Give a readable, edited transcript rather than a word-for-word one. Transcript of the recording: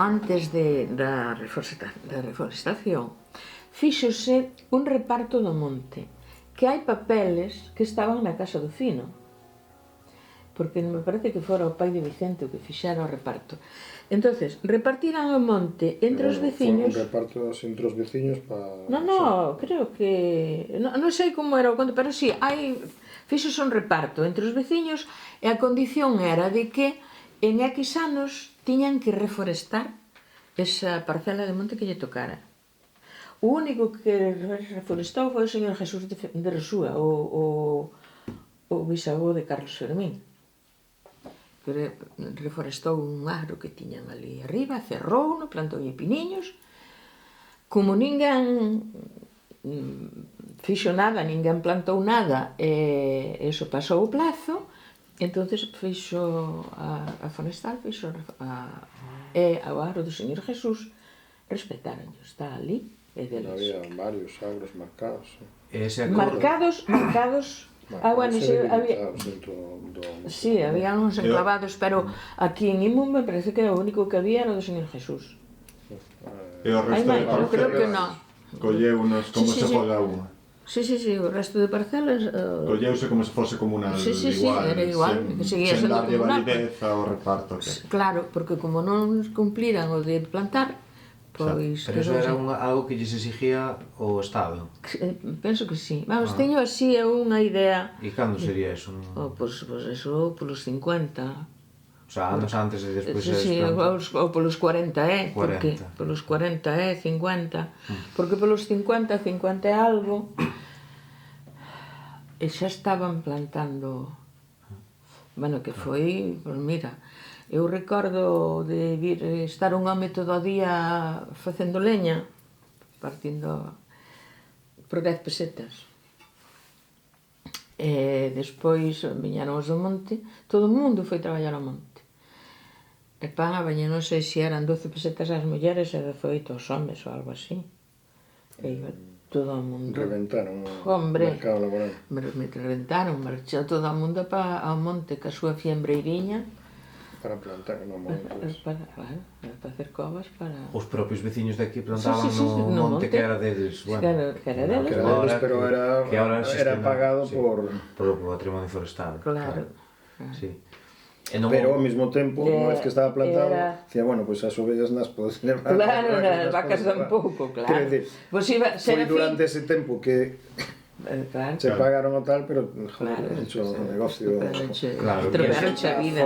antes da reforestación, fíxose un reparto do monte, que hai papeles que estaban na Casa do Fino, porque me parece que fora o pai de Vicente o que fixera o reparto. Entonces, repartiran o monte entre os veciños. Un reparto entre os veciños para... No, creo que... Non sei como era o conto, pero sí, fixose un reparto entre os veciños e a condición era de que en X anos tiñan que reforestar esa parcela de monte que lle tocara. O único que reforestou foi o señor Jesús de Resúa, o bisavó de Carlos Fermín. Reforestou un agro que tiñan ali arriba, cerrouno, plantoulle piniños. Como ninguén fixo nada, ninguén plantou nada, eso pasou o plazo, entonces fixo a forestal, fixo o agro do señor Jesús, respetaronlo, está ali, é deles. Había varios agros marcados. Marcados. Sí, había uns enclavados, pero aquí en Imún me parece que o único que había era o do señor Jesús. E o resto de parcelas, creo que non. Colleunos como se foga unha. Sí, o resto de parcelas... Colleuse como se fose comunal, era igual, sen darlle validez ao reparto. Claro, porque como non cumpliran o de plantar, pois... Pero eso era algo que lles exigía o Estado? Penso que sí. Vamos, teño así unha idea... E cando sería eso? Pois eso, polos 50... O sea, anos antes e despois... Sí, ou polos 40, porque polos 40, 50, porque polos 50 e algo, xa estaban plantando, bueno, que foi, pois mira, eu recordo de estar un home todo o día facendo leña, partindo por 10 pesetas. E despois viñeron os do monte, todo o mundo foi traballar ao monte. E pagaban, non sei se eran 12 pesetas ás mulleres e 18 aos homes ou algo así. E iba todo o mundo... Reventaron o mercado laboral. Reventaron, marchou todo o mundo ao monte ca súa fiembreiriña. Para plantar no monte. Para facer covas para... Os propios veciños de aquí plantaban no monte que era deles. Que era deles, pero era pagado por... Por o patrimonio forestal. Claro. Sí. Pero ao mesmo tempo, unha vez que estaba plantado, dicía, bueno, pois as ovellas nas podes levar. Claro, as vacas tampouco, claro. Quero dicir, foi durante ese tempo que se pagaron o tal, pero, joder, hecho o negocio... Estropearonche a vida.